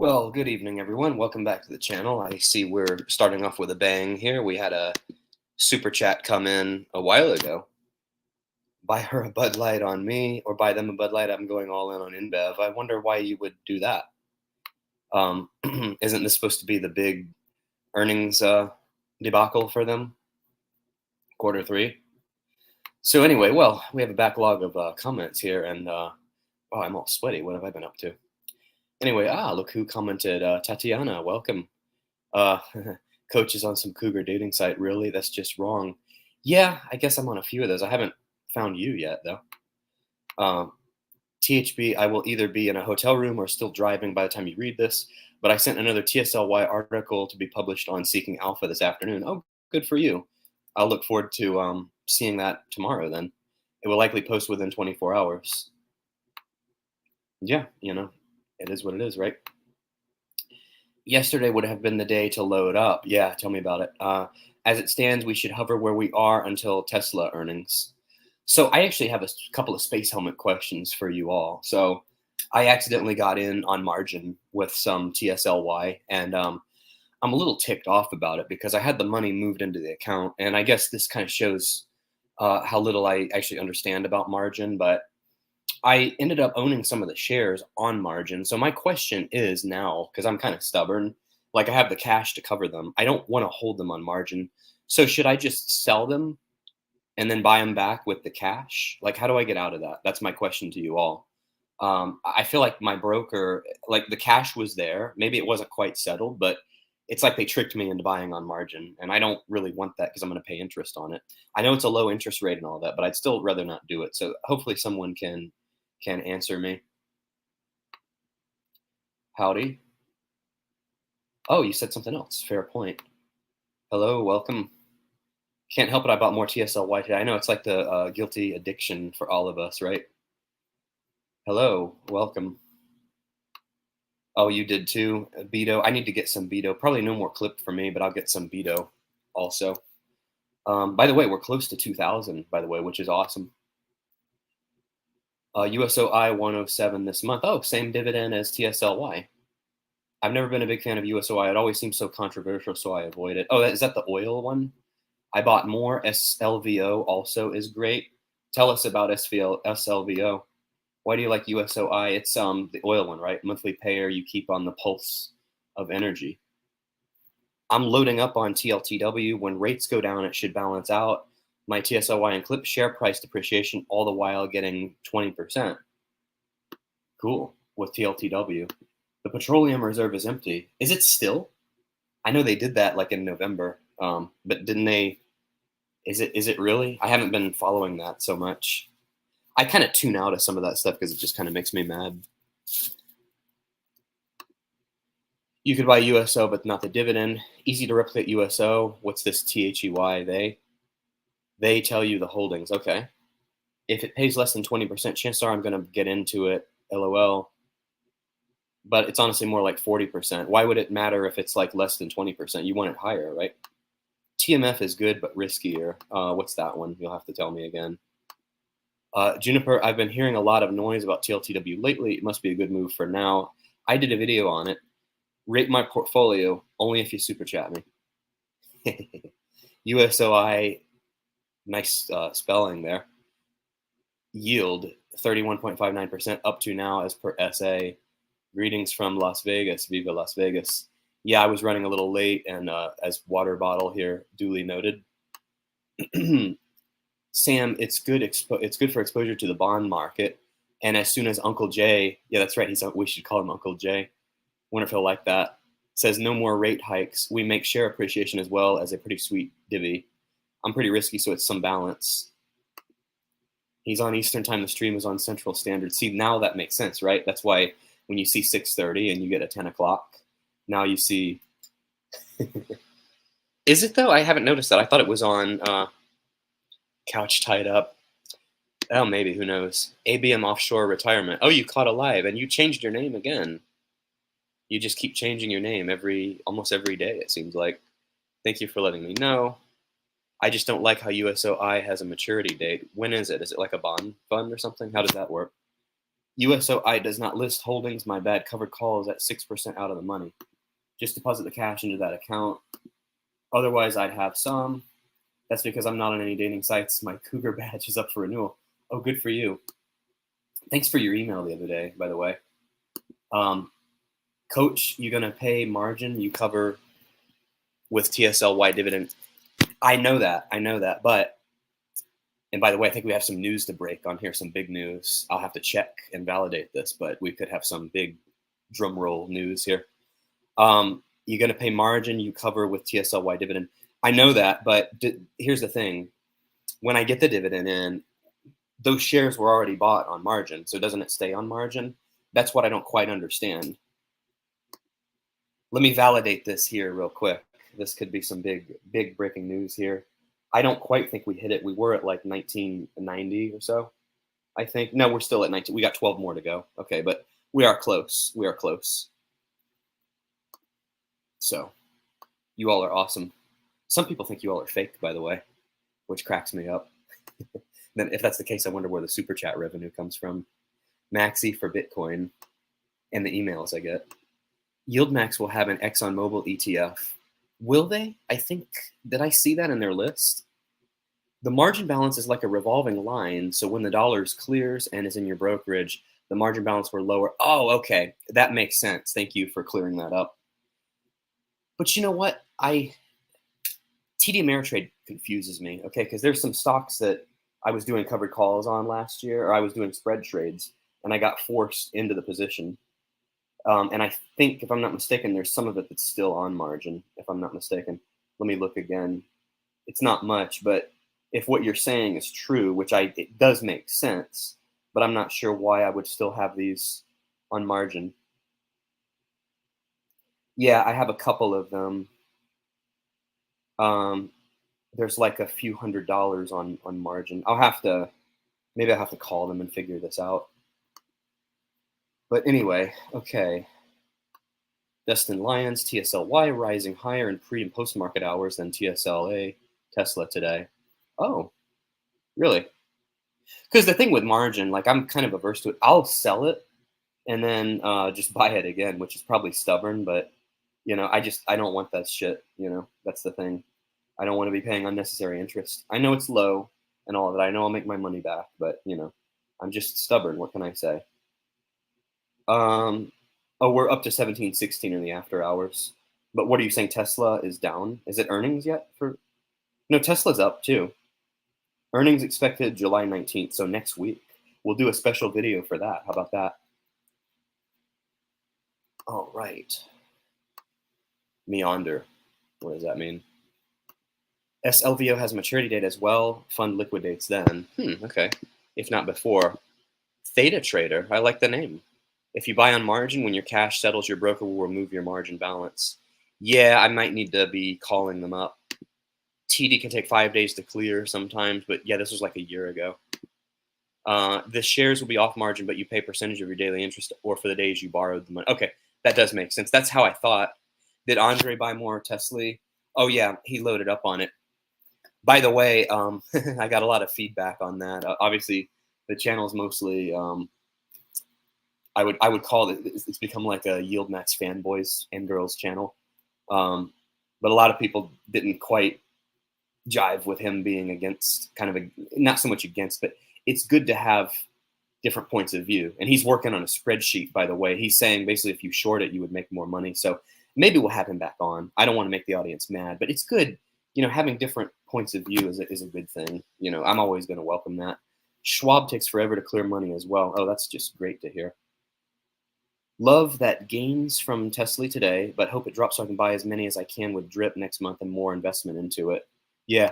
Well, good evening, everyone. Welcome back to the channel. I see we're starting off with a bang here. We had a super chat come in a while ago. Buy her a Bud Light on me, or buy them a Bud Light. I'm going all in on InBev. I wonder why you would do that. Isn't this supposed to be the big earnings debacle for them? Quarter three. So anyway, well, we have a backlog of comments here, and oh, I'm all sweaty. What have I been up to? Anyway, look who commented. Tatiana, welcome. Uh, Coach is on some cougar dating site. Really? That's just wrong. Yeah, I guess I'm on a few of those. I haven't found you yet, though. Um, THB, I will either be in a hotel room or still driving by the time you read this, but I sent another TSLY article to be published on Seeking Alpha this afternoon. Oh, good for you. I'll look forward to seeing that tomorrow then. It will likely post within 24 hours. Yeah, it is what it is, right? Yesterday would have been the day to load up. Yeah, tell me about it. As it stands, we should hover where we are until Tesla earnings. So I actually have a couple of space helmet questions for you all. So I accidentally got in on margin with some TSLY, and I'm a little ticked off about it because I had the money moved into the account, and I guess this kind of shows how little I actually understand about margin, but I ended up owning some of the shares on margin. So my question is now, because I'm kind of stubborn, like I have the cash to cover them. I don't want to hold them on margin. So should I just sell them and then buy them back with the cash? Like, how do I get out of that? That's my question to you all. I feel like my broker, like the cash was there. Maybe it wasn't quite settled, but it's like they tricked me into buying on margin. And I don't really want that because I'm going to pay interest on it. I know it's a low interest rate and all that, but I'd still rather not do it. So hopefully someone can answer me. Howdy. Oh, you said something else. Fair point. Hello, welcome. Can't help it. I bought more TSLY today. I know it's like the guilty addiction for all of us, right? Hello, welcome. Oh, you did too, Beto. I need to get some Beto. Probably no more clip for me, but I'll get some Beto also. By the way, we're close to 2,000, by the way, which is awesome. USOI 107 this month. Oh, same dividend as TSLY. I've never been a big fan of USOI. It always seems so controversial, so I avoid it. Oh, is that the oil one? I bought more. SLVO also is great. Tell us about SLVO. Why do you like USOI? It's the oil one, right? Monthly payer. You keep on the pulse of energy. I'm loading up on TLTW. When rates go down, it should balance out. My TSLY and clip share price depreciation, all the while getting 20%. Cool with TLTW. The petroleum reserve is empty. Is it still? I know they did that like in November, but didn't they? Is it really? I haven't been following that so much. I kind of tune out of some of that stuff because it just kind of makes me mad. You could buy USO, but not the dividend. Easy to replicate USO. What's this THEY? They tell you the holdings. Okay. If it pays less than 20%, chances are I'm going to get into it. LOL. But it's honestly more like 40%. Why would it matter if it's like less than 20%? You want it higher, right? TMF is good, but riskier. What's that one? You'll have to tell me again. Juniper, I've been hearing a lot of noise about TLTW lately. It must be a good move for now. I did a video on it. Rate my portfolio only if you super chat me. USOI, nice spelling there. Yield 31.59% up to now as per SA. Greetings from Las Vegas. Viva Las Vegas. Yeah, I was running a little late, and as water bottle here duly noted. Sam, it's good. It's good for exposure to the bond market. And as soon as Uncle Jay, yeah, that's right. We should call him Uncle Jay. Wonder if he'll like that. Says no more rate hikes. We make share appreciation as well as a pretty sweet divvy. I'm pretty risky, so it's some balance. He's on Eastern time. The stream is on Central Standard. See, now that makes sense, right? That's why when you see 6:30 and you get a 10 o'clock, now you see. Is it though? I haven't noticed that. I thought it was on Couch Tied Up. Oh, maybe. Who knows? ABM Offshore Retirement. Oh, you caught alive and you changed your name again. You just keep changing your name almost every day, it seems like. Thank you for letting me know. I just don't like how USOI has a maturity date. When is it? Is it like a bond fund or something? How does that work? USOI does not list holdings. My bad. Covered call is at 6% out of the money. Just deposit the cash into that account. Otherwise, I'd have some. That's because I'm not on any dating sites. My Cougar badge is up for renewal. Oh, good for you. Thanks for your email the other day, by the way. Coach, you're going to pay margin. You cover with TSLY dividend. I know that. But, and by the way, I think we have some news to break on here, some big news. I'll have to check and validate this, but we could have some big drum roll news here. You're going to pay margin. You cover with TSLY dividend. I know that, but here's the thing. When I get the dividend in, those shares were already bought on margin. So doesn't it stay on margin? That's what I don't quite understand. Let me validate this here real quick. This could be some big breaking news here. I don't quite think we hit it. We were at like 1990 or so, I think. No, we're still at 19. We got 12 more to go. Okay, but we are close. We are close. So you all are awesome. Some people think you all are fake, by the way, which cracks me up. Then if that's the case, I wonder where the super chat revenue comes from. Maxi for Bitcoin and the emails I get. YieldMax will have an ExxonMobil ETF. Will they? I think, did I see that in their list? The margin balance is like a revolving line. So when the dollars clears and is in your brokerage, the margin balance were lower. Oh, okay. That makes sense. Thank you for clearing that up. But you know what? TD Ameritrade confuses me, okay? Because there's some stocks that I was doing covered calls on last year, or I was doing spread trades, and I got forced into the position. And I think, if I'm not mistaken, there's some of it that's still on margin, if I'm not mistaken. Let me look again. It's not much, but if what you're saying is true, which it does make sense, but I'm not sure why I would still have these on margin. Yeah, I have a couple of them. There's like a few $100s on margin. Maybe I'll have to call them and figure this out. But anyway, okay. Destin Lyons, TSLY rising higher in pre and post market hours than TSLA, Tesla today. Oh, really? Because the thing with margin, like I'm kind of averse to it. I'll sell it and then just buy it again, which is probably stubborn, but I don't want that shit. That's the thing. I don't want to be paying unnecessary interest. I know it's low and all of that. I know I'll make my money back, but I'm just stubborn. What can I say? Oh, we're up to 17.16 in the after hours. But what are you saying? Tesla is down? Is it earnings yet? No, Tesla's up too. Earnings expected July 19th, so next week. We'll do a special video for that. How about that? All right. Meander. What does that mean? SLVO has maturity date as well. Fund liquidates then. Okay. If not before. Theta Trader. I like the name. If you buy on margin, when your cash settles, your broker will remove your margin balance. Yeah, I might need to be calling them up. TD can take 5 days to clear sometimes, but yeah, this was like a year ago. The shares will be off margin, but you pay percentage of your daily interest or for the days you borrowed the money. Okay, that does make sense. That's how I thought. Did Andre buy more TSLY? Oh yeah, he loaded up on it. By the way, I got a lot of feedback on that. Obviously, the channel is mostly I would call it. It's become like a YieldMax fanboys and girls channel, but a lot of people didn't quite jive with him being against, not so much against, but it's good to have different points of view. And he's working on a spreadsheet, by the way. He's saying basically if you short it, you would make more money. So maybe we'll have him back on. I don't want to make the audience mad, but it's good. Having different points of view is a good thing. I'm always going to welcome that. Schwab takes forever to clear money as well. Oh, that's just great to hear. Love that gains from TSLY today, but hope it drops so I can buy as many as I can with drip next month and more investment into it. Yeah,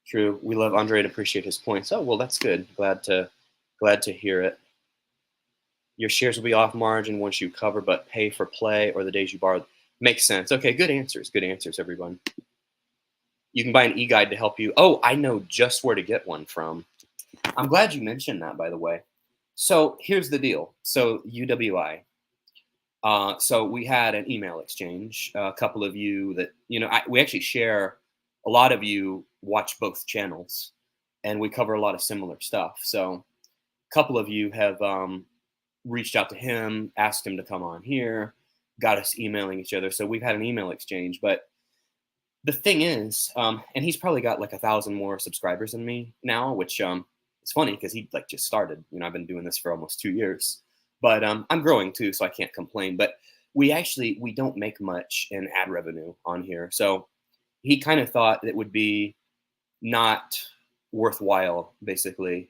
true. We love Andre and appreciate his points. Oh, well, that's good. Glad to hear it. Your shares will be off margin once you cover, but pay for play or the days you borrowed. Makes sense. Okay, good answers. Good answers, everyone. You can buy an e-guide to help you. Oh, I know just where to get one from. I'm glad you mentioned that, by the way. So here's the deal. So UWI. So we had an email exchange. A couple of you that, we actually share, a lot of you watch both channels and we cover a lot of similar stuff. So a couple of you have reached out to him, asked him to come on here, got us emailing each other. So we've had an email exchange. But the thing is, and he's probably got like 1,000 more subscribers than me now, which is funny because he like just started. You know, I've been doing this for almost 2 years, but I'm growing too, so I can't complain. But we don't make much in ad revenue on here, so he kind of thought it would be not worthwhile, basically.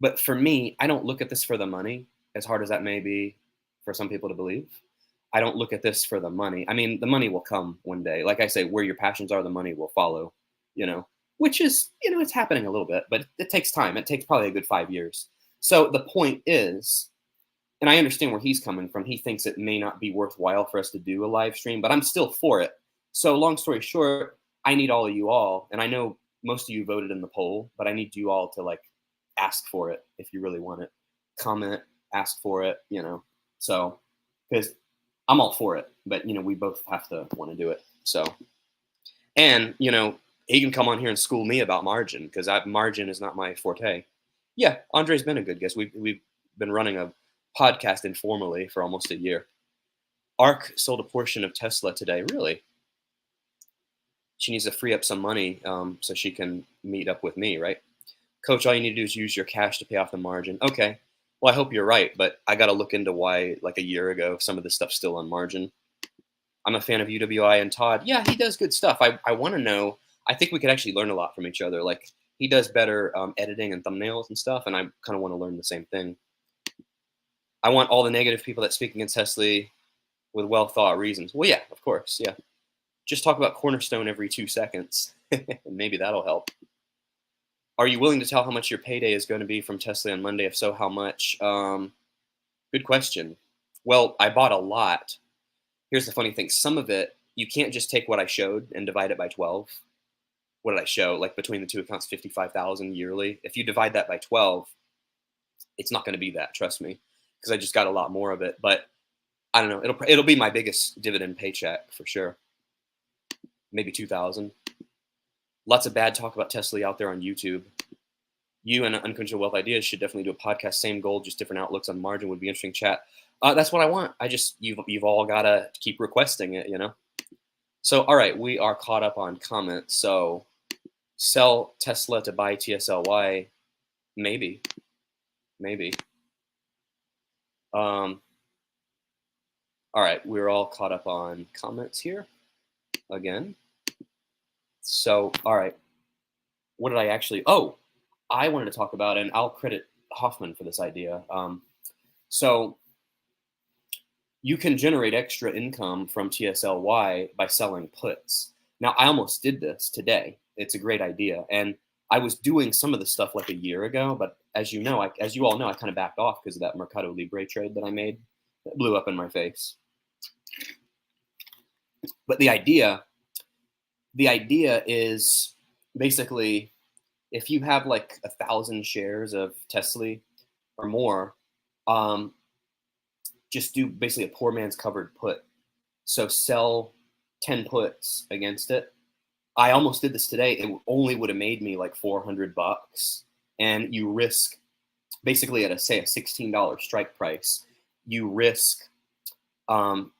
But for me, I don't look at this for the money, as hard as that may be for some people to believe. I don't look at this for the money. I mean, the money will come one day. Like I say, where your passions are, the money will follow, you know, which is, you know, it's happening a little bit, but it takes time. It takes probably a good 5 years. So the point is, and I understand where he's coming from. He thinks it may not be worthwhile for us to do a live stream, but I'm still for it. So long story short, I need all of you all, and I know most of you voted in the poll, but I need you all to like ask for it if you really want it. Comment, ask for it, you know. So, because I'm all for it, but you know, we both have to want to do it. So, and you know, he can come on here and school me about margin because margin is not my forte. Yeah, Andre's been a good guest. We've been running a podcast informally for almost a year. ARK sold a portion of Tesla today. Really? She needs to free up some money so she can meet up with me, right? Coach, all you need to do is use your cash to pay off the margin. Okay. Well, I hope you're right, but I got to look into why, like a year ago, some of this stuff's still on margin. I'm a fan of UWI and Todd. Yeah, he does good stuff. I want to know. I think we could actually learn a lot from each other. Like, he does better editing and thumbnails and stuff, and I kind of want to learn the same thing. I want all the negative people that speak against TSLY with well-thought reasons. Well, yeah, of course, yeah. Just talk about Cornerstone every 2 seconds, and maybe that'll help. Are you willing to tell how much your payday is going to be from TSLY on Monday? If so, how much? Good question. Well, I bought a lot. Here's the funny thing. Some of it, you can't just take what I showed and divide it by 12. What did I show? Like between the two accounts, 55,000 yearly. If you divide that by 12, it's not going to be that, trust me, because I just got a lot more of it. But I don't know. It'll be my biggest dividend paycheck for sure. Maybe 2,000. Lots of bad talk about TSLY out there on YouTube. You and Unconventional Wealth Ideas should definitely do a podcast. Same goal, just different outlooks on margin would be interesting. Chat. That's what I want. You've all got to keep requesting it, you know. So all right, we are caught up on comments. So sell Tesla to buy TSLY, maybe. All right, we're all caught up on comments here again. So, all right, what did I actually, I wanted to talk about, and I'll credit Hoffman for this idea. So you can generate extra income from TSLY by selling puts. Now, I almost did this today. It's a great idea. And I was doing some of the stuff like a year ago, but as you know, as you all know, I kind of backed off because of that Mercado Libre trade that I made that blew up in my face. But the idea is basically if you have like 1,000 shares of TSLY or more, just do basically a poor man's covered put. So sell 10 puts against it. I almost did this today. It only would have made me like $400, and you risk basically at say a $16 strike price. You risk you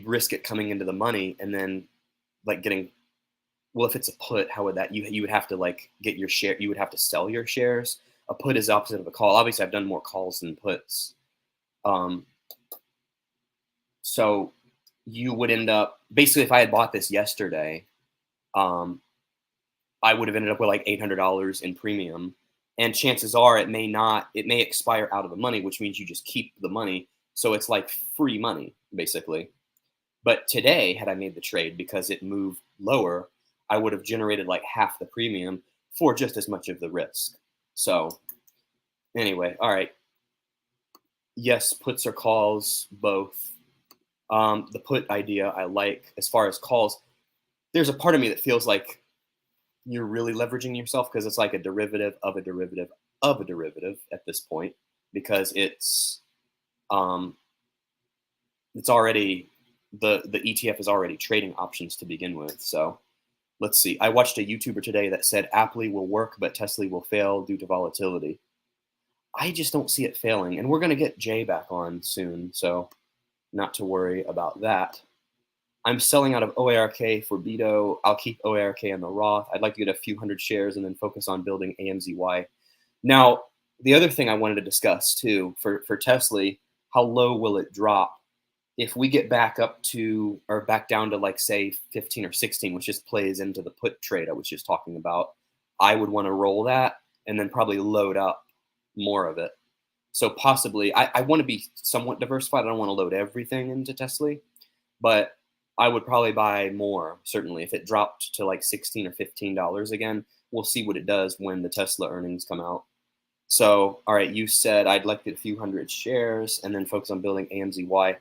risk it coming into the money and then like getting. Well, if it's a put, how would that you would have to like get your share? You would have to sell your shares. A put is opposite of a call. Obviously, I've done more calls than puts. So you would end up basically if I had bought this yesterday, I would have ended up with like $800 in premium, and chances are it may expire out of the money, which means you just keep the money. So it's like free money basically. But today, had I made the trade because it moved lower, I would have generated like half the premium for just as much of the risk. So anyway, all right. Yes, puts or calls, both. The put idea I like. As far as calls, there's a part of me that feels like you're really leveraging yourself because it's like a derivative of a derivative of a derivative at this point, because it's already the ETF is already trading options to begin with. So let's see. I watched a YouTuber today that said Aptly will work, but TSLY will fail due to volatility. I just don't see it failing. And we're going to get Jay back on soon, so not to worry about that. I'm selling out of OARK for Beto. I'll keep OARK in the Roth. I'd like to get a few hundred shares and then focus on building AMZY. Now, the other thing I wanted to discuss too for TSLY, how low will it drop? If we get back up to, or back down to like say 15 or 16, which just plays into the put trade I was just talking about, I would want to roll that and then probably load up more of it. So possibly, I want to be somewhat diversified. I don't want to load everything into TSLY, but I would probably buy more, certainly. If it dropped to like $16 or $15 again, we'll see what it does when the Tesla earnings come out. So, all right, you said I'd like to get a few hundred shares and then focus on building AMZY.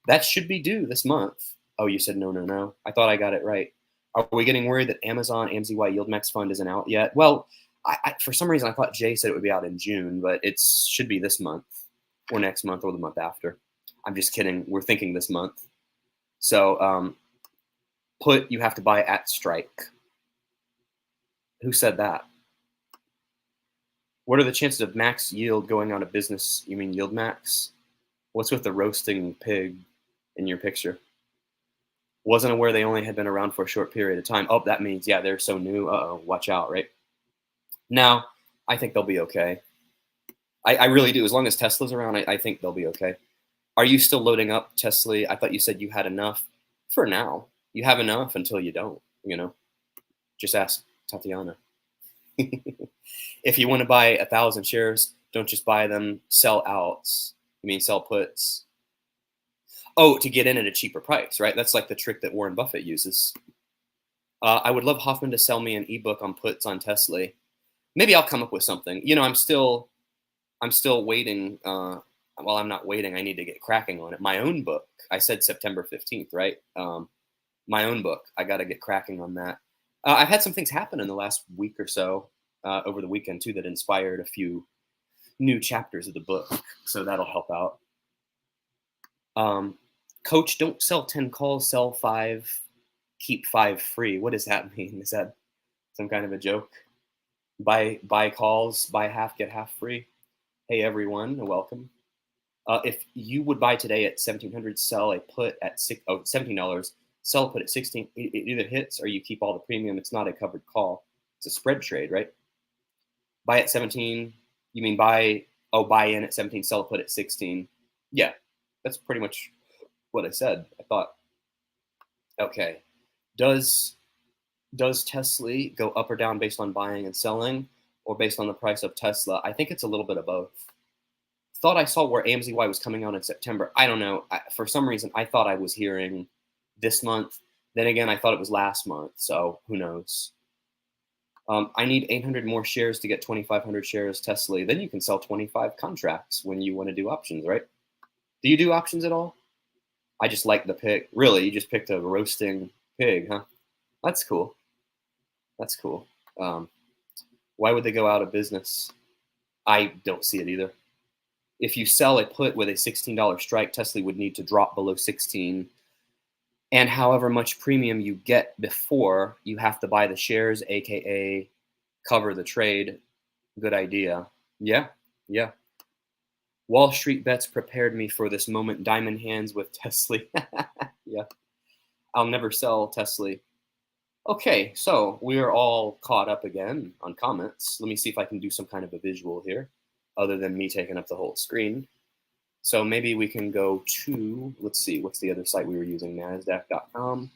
That should be due this month. Oh, you said no, no, no. I thought I got it right. Are we getting worried that Amazon AMZY Yield Max Fund isn't out yet? Well, for some reason, I thought Jay said it would be out in June, but it should be this month or next month or the month after. I'm just kidding. We're thinking this month. So put, you have to buy at strike. Who said that? What are the chances of max yield going out of business? You mean yield max? What's with the roasting pig in your picture? Wasn't aware they only had been around for a short period of time. Oh, that means, yeah, they're so new. Uh-oh, watch out, right? Now, I think they'll be okay. I really do. As long as Tesla's around, I think they'll be okay. Are you still loading up TSLY? I thought you said you had enough. For now, you have enough until you don't, you know. Just ask Tatiana. If you want to buy 1,000 shares, don't just buy them, sell outs. You mean sell puts? Oh, to get in at a cheaper price, right? That's like the trick that Warren Buffett uses. I would love Hoffman to sell me an ebook on puts on TSLY. Maybe I'll come up with something. You know, I'm still waiting. Well, I'm not waiting. I need to get cracking on it. My own book. I said September 15th, right? My own book. I got to get cracking on that. I've had some things happen in the last week or so, over the weekend too, that inspired a few new chapters of the book. So that'll help out. Coach, don't sell 10 calls, sell 5, keep 5 free. What does that mean? Is that some kind of a joke? Buy calls, buy half, get half free. Hey everyone, welcome. If you would buy today at 1,700, sell a put at $17, sell a put at 16. It either hits or you keep all the premium. It's not a covered call. It's a spread trade, right? Buy at 17. You mean buy in at 17, sell a put at 16. Yeah, that's pretty much what I said. I thought, okay, does TSLY go up or down based on buying and selling, or based on the price of Tesla? I think it's a little bit of both. Thought I saw where AMZY was coming out in September. I don't know. For some reason, I thought I was hearing this month. Then again, I thought it was last month. So who knows? I need 800 more shares to get 2,500 shares TSLY. Then you can sell 25 contracts when you want to do options, right? Do you do options at all? I just like the pick. Really, you just picked a roasting pig, huh? That's cool. That's cool. Why would they go out of business? I don't see it either. If you sell a put with a $16 strike, TSLY would need to drop below 16. And however much premium you get before, you have to buy the shares, aka cover the trade. Good idea. Yeah, yeah. Wall Street Bets prepared me for this moment. Diamond hands with TSLY. Yeah. I'll never sell TSLY. Okay, so we are all caught up again on comments. Let me see if I can do some kind of a visual here, other than me taking up the whole screen. So maybe we can go to, let's see, what's the other site we were using, NASDAQ.com.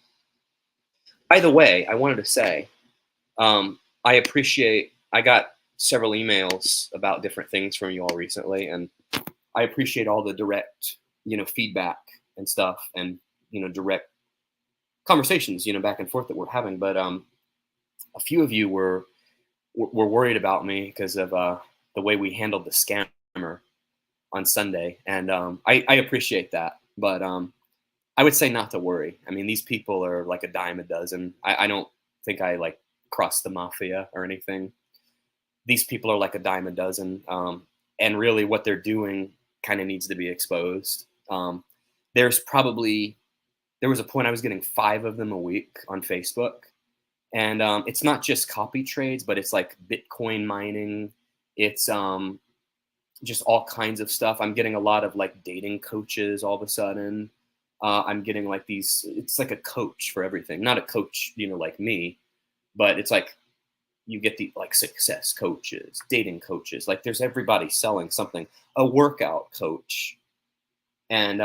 By the way, I wanted to say, I got several emails about different things from you all recently, and I appreciate all the direct, feedback and stuff, and, direct conversations, back and forth that we're having. But a few of you were worried about me because of the way we handled the scammer on Sunday, and I appreciate that. But I would say not to worry. I mean, these people are like a dime a dozen. I don't think I like crossed the mafia or anything. These people are like a dime a dozen, and really what they're doing kind of needs to be exposed. There was a point I was getting 5 of them a week on Facebook. And it's not just copy trades, but it's like Bitcoin mining. It's just all kinds of stuff. I'm getting a lot of like dating coaches all of a sudden. I'm getting like these, it's like a coach for everything. Not a coach, like me, but it's like you get the like success coaches, dating coaches. Like there's everybody selling something, a workout coach. And,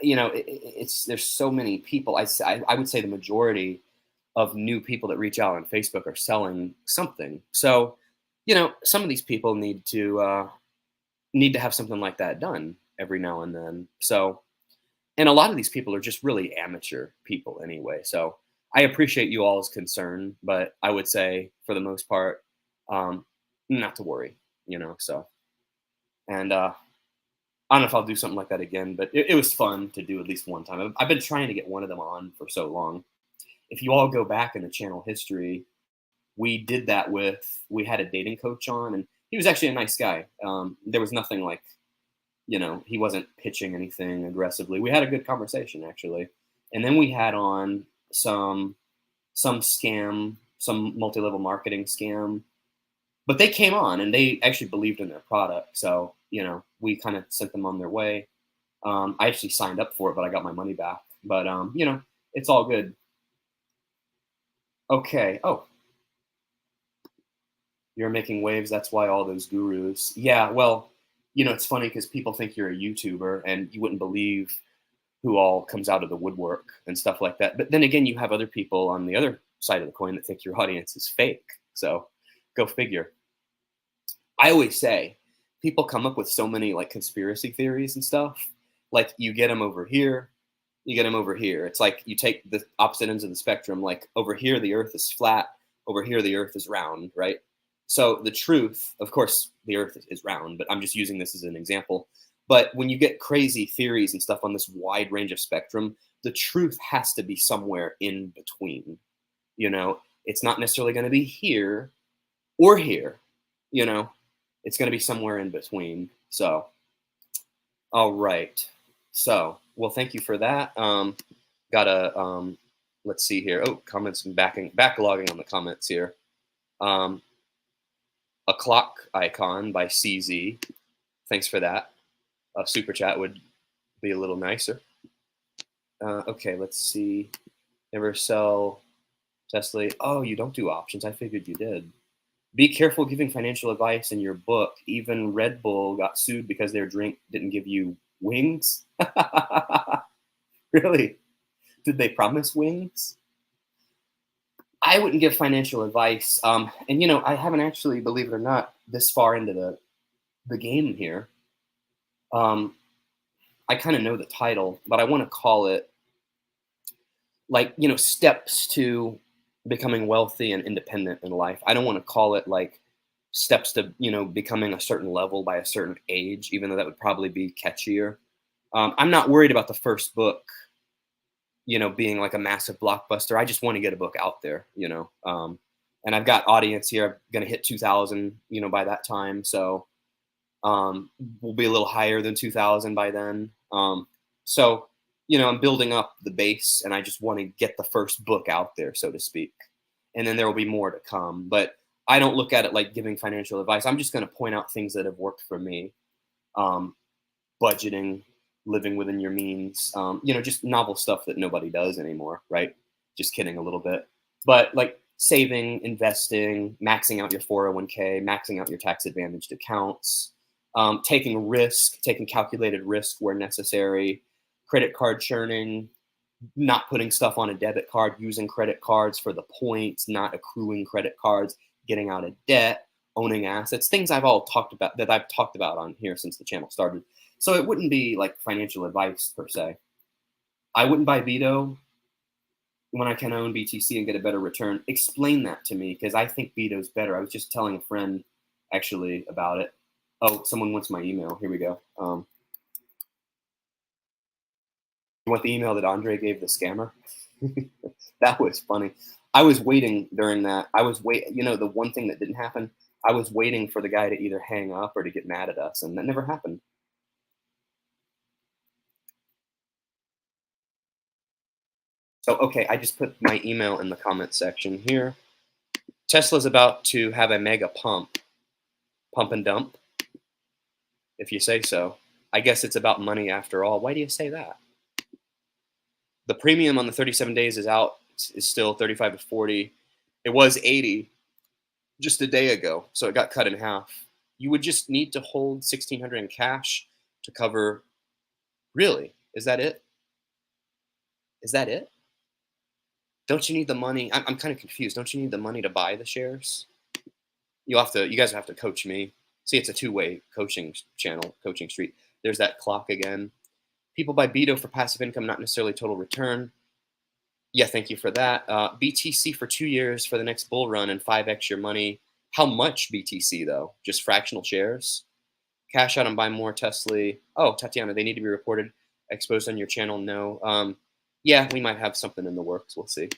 it's, there's so many people. I would say the majority of new people that reach out on Facebook are selling something. So, some of these people need to have something like that done every now and then. So, and a lot of these people are just really amateur people anyway. So I appreciate you all's concern, but I would say for the most part, um, not to worry, So, and I don't know if I'll do something like that again, but it was fun to do at least one time. I've been trying to get one of them on for so long. If you all go back in the channel history, we did that we had a dating coach on, and he was actually a nice guy. There was nothing like, he wasn't pitching anything aggressively. We had a good conversation actually. And then we had on some scam, some multi-level marketing scam, but they came on and they actually believed in their product. So, we kind of sent them on their way. I actually signed up for it, but I got my money back. But, it's all good. Okay. Oh, you're making waves. That's why all those gurus. Yeah. Well, it's funny because people think you're a YouTuber and you wouldn't believe who all comes out of the woodwork and stuff like that. But then again, you have other people on the other side of the coin that think your audience is fake. So go figure. I always say people come up with so many like conspiracy theories and stuff. Like you get them over here, you get them over here. It's like you take the opposite ends of the spectrum. Like over here, the earth is flat. Over here, the earth is round, right? So the truth, of course, the earth is round, but I'm just using this as an example. But when you get crazy theories and stuff on this wide range of spectrum, the truth has to be somewhere in between. It's not necessarily going to be here or here, you know, it's going to be somewhere in between. So, all right. So, well, thank you for that. Got a, let's see here. Oh, comments and backlogging on the comments here. A clock icon by CZ. Thanks for that. A super chat would be a little nicer. Okay, let's see. Never sell TSLY. Oh, you don't do options. I figured you did. Be careful giving financial advice in your book. Even Red Bull got sued because their drink didn't give you wings. Really? Did they promise wings? I wouldn't give financial advice. And I haven't actually, believe it or not, this far into the game here. I kind of know the title, but I want to call it like, steps to becoming wealthy and independent in life. I don't want to call it like steps to, becoming a certain level by a certain age, even though that would probably be catchier. I'm not worried about the first book, being like a massive blockbuster. I just want to get a book out there, and I've got audience here. I'm going to hit 2,000, by that time. So we'll be a little higher than 2,000 by then. So, I'm building up the base and I just want to get the first book out there, so to speak. And then there will be more to come. But I don't look at it like giving financial advice. I'm just going to point out things that have worked for me. Budgeting, living within your means, just novel stuff that nobody does anymore, right? Just kidding a little bit. But like saving, investing, maxing out your 401k, maxing out your tax advantaged accounts, taking risk, taking calculated risk where necessary, credit card churning, not putting stuff on a debit card, using credit cards for the points, not accruing credit cards, getting out of debt, owning assets, things I've talked about on here since the channel started. So it wouldn't be like financial advice per se. I wouldn't buy Vito when I can own BTC and get a better return. Explain that to me, because I think Vito's better. I was just telling a friend actually about it. Oh, someone wants my email. Here we go. You want the email that Andre gave the scammer? That was funny. I was waiting during that. The one thing that didn't happen, I was waiting for the guy to either hang up or to get mad at us, and that never happened. So, okay, I just put my email in the comment section here. Tesla's about to have a mega pump. Pump and dump, if you say so. I guess it's about money after all. Why do you say that? The premium on the 37 days is out. Is still 35 to 40. It was 80 just a day ago, so it got cut in half. You would just need to hold 1,600 in cash to cover. Really? Is that it? Is that it? Don't you need the money? I'm kind of confused. Don't you need the money to buy the shares? You have to. You guys have to coach me. See, it's a two-way coaching channel, coaching street. There's that clock again. People buy Beto for passive income, not necessarily total return. Yeah, thank you for that. BTC for 2 years for the next bull run and 5x your money. How much BTC though? Just fractional shares? Cash out and buy more TSLY. Oh, Tatiana, they need to be reported, exposed on your channel. No. Yeah, we might have something in the works. We'll see.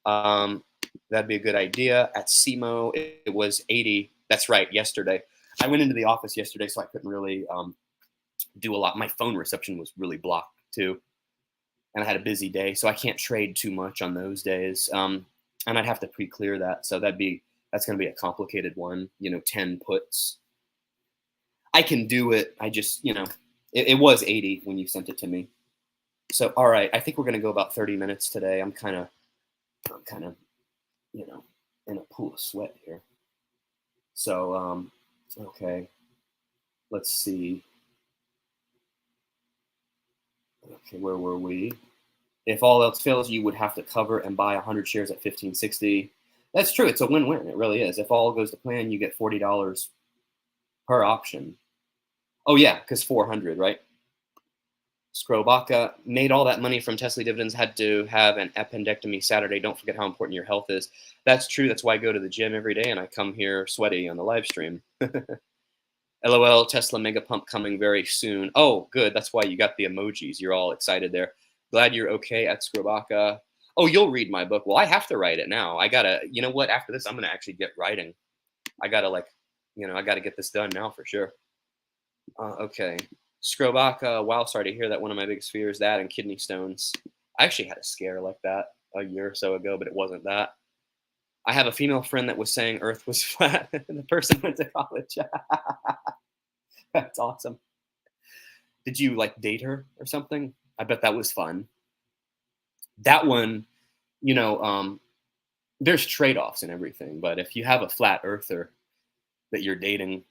That'd be a good idea. At SEMO, it was 80. That's right. Yesterday, I went into the office yesterday, so I couldn't really do a lot. My phone reception was really blocked too, and I had a busy day, so I can't trade too much on those days. And I'd have to pre-clear that, so that's going to be a complicated one. 10 puts. I can do it. I just, it was 80 when you sent it to me. So, all right, I think we're going to go about 30 minutes today. I'm kind of, in a pool of sweat here. So, okay, let's see. Okay, where were we? If all else fails, you would have to cover and buy 100 shares at 15.60. That's true. It's a win-win. It really is. If all goes to plan, you get $40 per option. Oh yeah, because 400, right? Skrobaka made all that money from TSLY dividends, had to have an appendectomy Saturday. Don't forget how important your health is. That's true. That's why I go to the gym every day and I come here sweaty on the live stream. LOL, Tesla mega pump coming very soon. Oh, good. That's why you got the emojis. You're all excited there. Glad you're okay at Skrobaka. Oh, you'll read my book. Well, I have to write it now. I gotta, you know what? After this, I'm gonna actually get writing. I gotta I gotta get this done now for sure. Okay. Skrobaka, wow, sorry to hear that. One of my biggest fears, that and kidney stones. I actually had a scare like that a year or so ago, but it wasn't that. I have a female friend that was saying Earth was flat, and the person went to college. That's awesome. Did you date her or something? I bet that was fun. That one, there's trade-offs and everything, but if you have a flat earther that you're dating,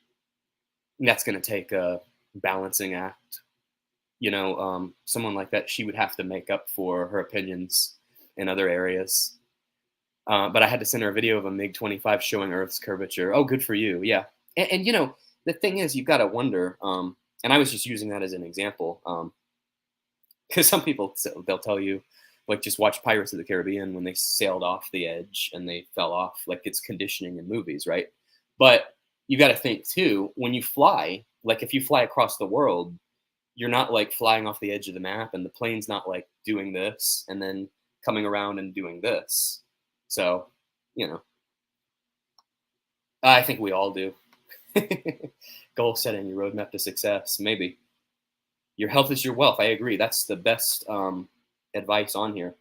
that's going to take a balancing act. Someone like that, she would have to make up for her opinions in other areas. But I had to send her a video of a MiG-25 showing Earth's curvature. Oh, good for you. Yeah. And the thing is, you've got to wonder, and I was just using that as an example, because some people, they'll tell you, just watch Pirates of the Caribbean when they sailed off the edge and they fell off, it's conditioning in movies, right? But you got to think too, when you fly, if you fly across the world, you're not flying off the edge of the map, and the plane's not doing this and then coming around and doing this. So, I think we all do. Goal setting, your roadmap to success, maybe. Your health is your wealth. I agree. That's the best advice on here.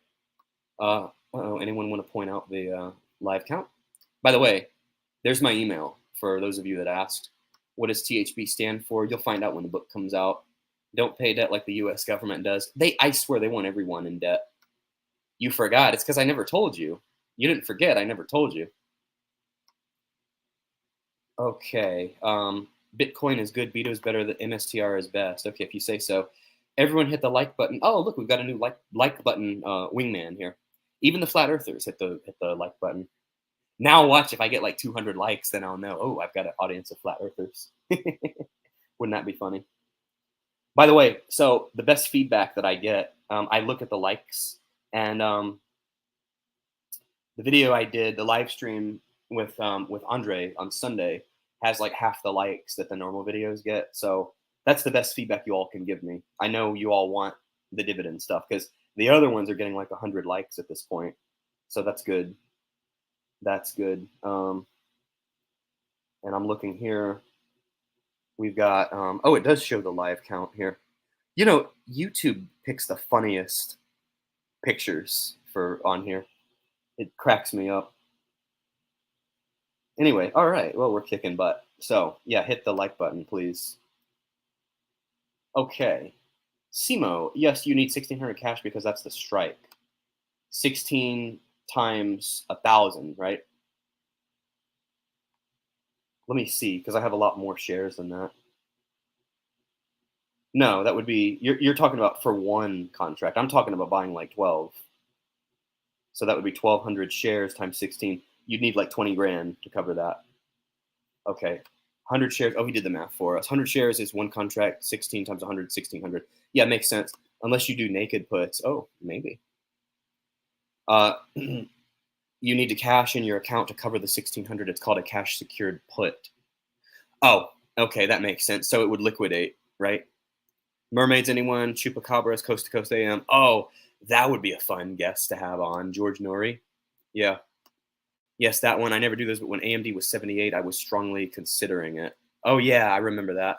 Anyone want to point out the live count? By the way, there's my email for those of you that asked. What does THB stand for? You'll find out when the book comes out. Don't pay debt like the U.S. government does. I swear they want everyone in debt. You forgot. It's because I never told you. You didn't forget. I never told you. Okay. Bitcoin is good. Beto is better. The MSTR is best. Okay, if you say so. Everyone hit the like button. Oh, look, we've got a new like button wingman here. Even the flat earthers hit the like button. Now watch, if I get 200 likes, then I'll know, oh, I've got an audience of flat earthers. Wouldn't that be funny? By the way, so the best feedback that I get, I look at the likes, and the video I did, the live stream with Andre on Sunday, has half the likes that the normal videos get. So that's the best feedback you all can give me. I know you all want the dividend stuff because the other ones are getting 100 likes at this point. So that's good. That's good. And I'm looking here. We've got, oh, it does show the live count here. YouTube picks the funniest pictures on here. It cracks me up. Anyway, all right. Well, we're kicking butt. So yeah, hit the like button, please. Okay. Simo, yes, you need 1,600 cash because that's the strike. 16 times 1,000, right? Let me see, because I have a lot more shares than that. No, that would be you're talking about for one contract. I'm talking about buying like 12. So that would be 1,200 shares times 16. You'd need like 20 grand to cover that. Okay. 100 shares. Oh, he did the math for us. 100 shares is one contract. 16 times 100, 1,600. Yeah, makes sense. Unless you do naked puts. Oh, maybe. You need to cash in your account to cover the 1,600. It's called a cash secured put. Oh, okay, that makes sense. So it would liquidate, right? Mermaids, anyone? Chupacabras, Coast to Coast AM. Oh, that would be a fun guest to have on. George Norrie. Yeah. Yes, that one. I never do this, but when AMD was 78, I was strongly considering it. Oh, yeah, I remember that.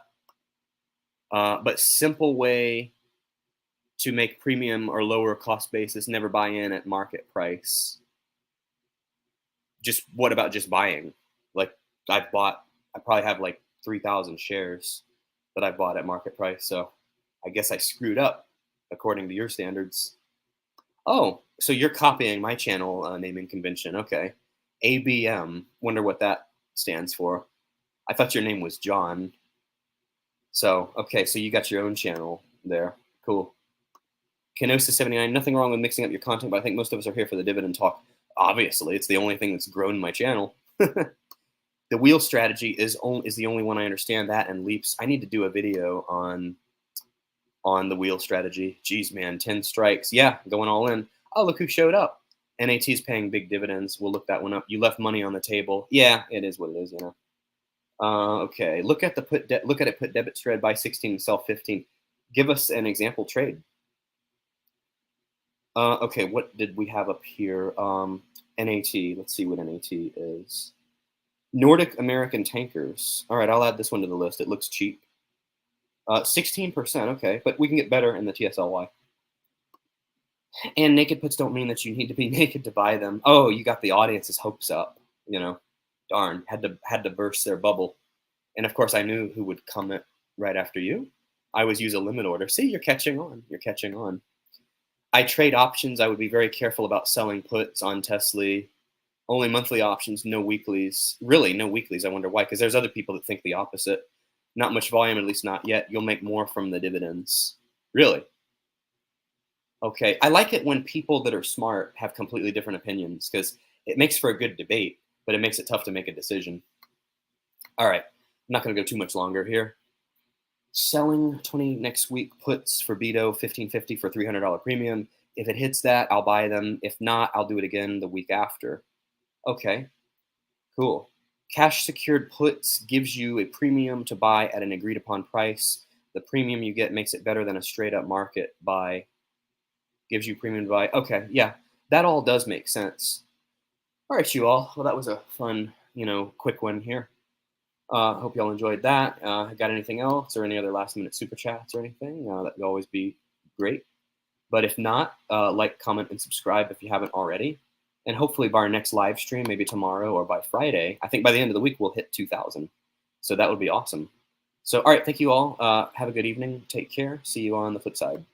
But simple way to make premium or lower cost basis, never buy in at market price. Just what about just buying? Like I probably have like 3,000 shares that I bought at market price. So I guess I screwed up according to your standards. Oh, so you're copying my channel naming convention. Okay. ABM. Wonder what that stands for. I thought your name was John. So, okay, so you got your own channel there. Cool. Kenosis79, nothing wrong with mixing up your content, but I think most of us are here for the dividend talk. Obviously, it's the only thing that's grown my channel. The wheel strategy is the only one I understand. That and leaps. I need to do a video on the wheel strategy. Geez, man, 10 strikes. Yeah, going all in. Oh, look who showed up. NAT is paying big dividends. We'll look that one up. You left money on the table. Yeah, it is what it is, you know. Okay, look at it. Put debit spread, buy 16, sell 15. Give us an example trade. Okay, what did we have up here? NAT. Let's see what NAT is. Nordic American Tankers. All right, I'll add this one to the list. It looks cheap. 16%. Okay, but we can get better in the TSLY. And naked puts don't mean that you need to be naked to buy them. Oh, you got the audience's hopes up. You know, darn, had to burst their bubble. And of course, I knew who would comment right after you. I always use a limit order. See, you're catching on. You're catching on. I trade options. I would be very careful about selling puts on TSLY. Only monthly options, no weeklies. Really, no weeklies. I wonder why. Because there's other people that think the opposite. Not much volume, at least not yet. You'll make more from the dividends. Really? Okay. I like it when people that are smart have completely different opinions because it makes for a good debate, but it makes it tough to make a decision. All right. I'm not going to go too much longer here. Selling 20 next week puts for Beto 1550 for $300 premium. If it hits that, I'll buy them. If not, I'll do it again the week after. Okay, cool. Cash secured puts gives you a premium to buy at an agreed upon price. The premium you get makes it better than a straight up market buy. Gives you premium to buy. Okay, yeah, that all does make sense. All right, you all. Well, that was a fun, quick one here. Hope y'all enjoyed that. Got anything else or any other last minute super chats or anything? That would always be great. But if not, like, comment, and subscribe if you haven't already. And hopefully by our next live stream, maybe tomorrow or by Friday, I think by the end of the week, we'll hit 2,000. So that would be awesome. So, all right, thank you all. Have a good evening. Take care. See you on the flip side.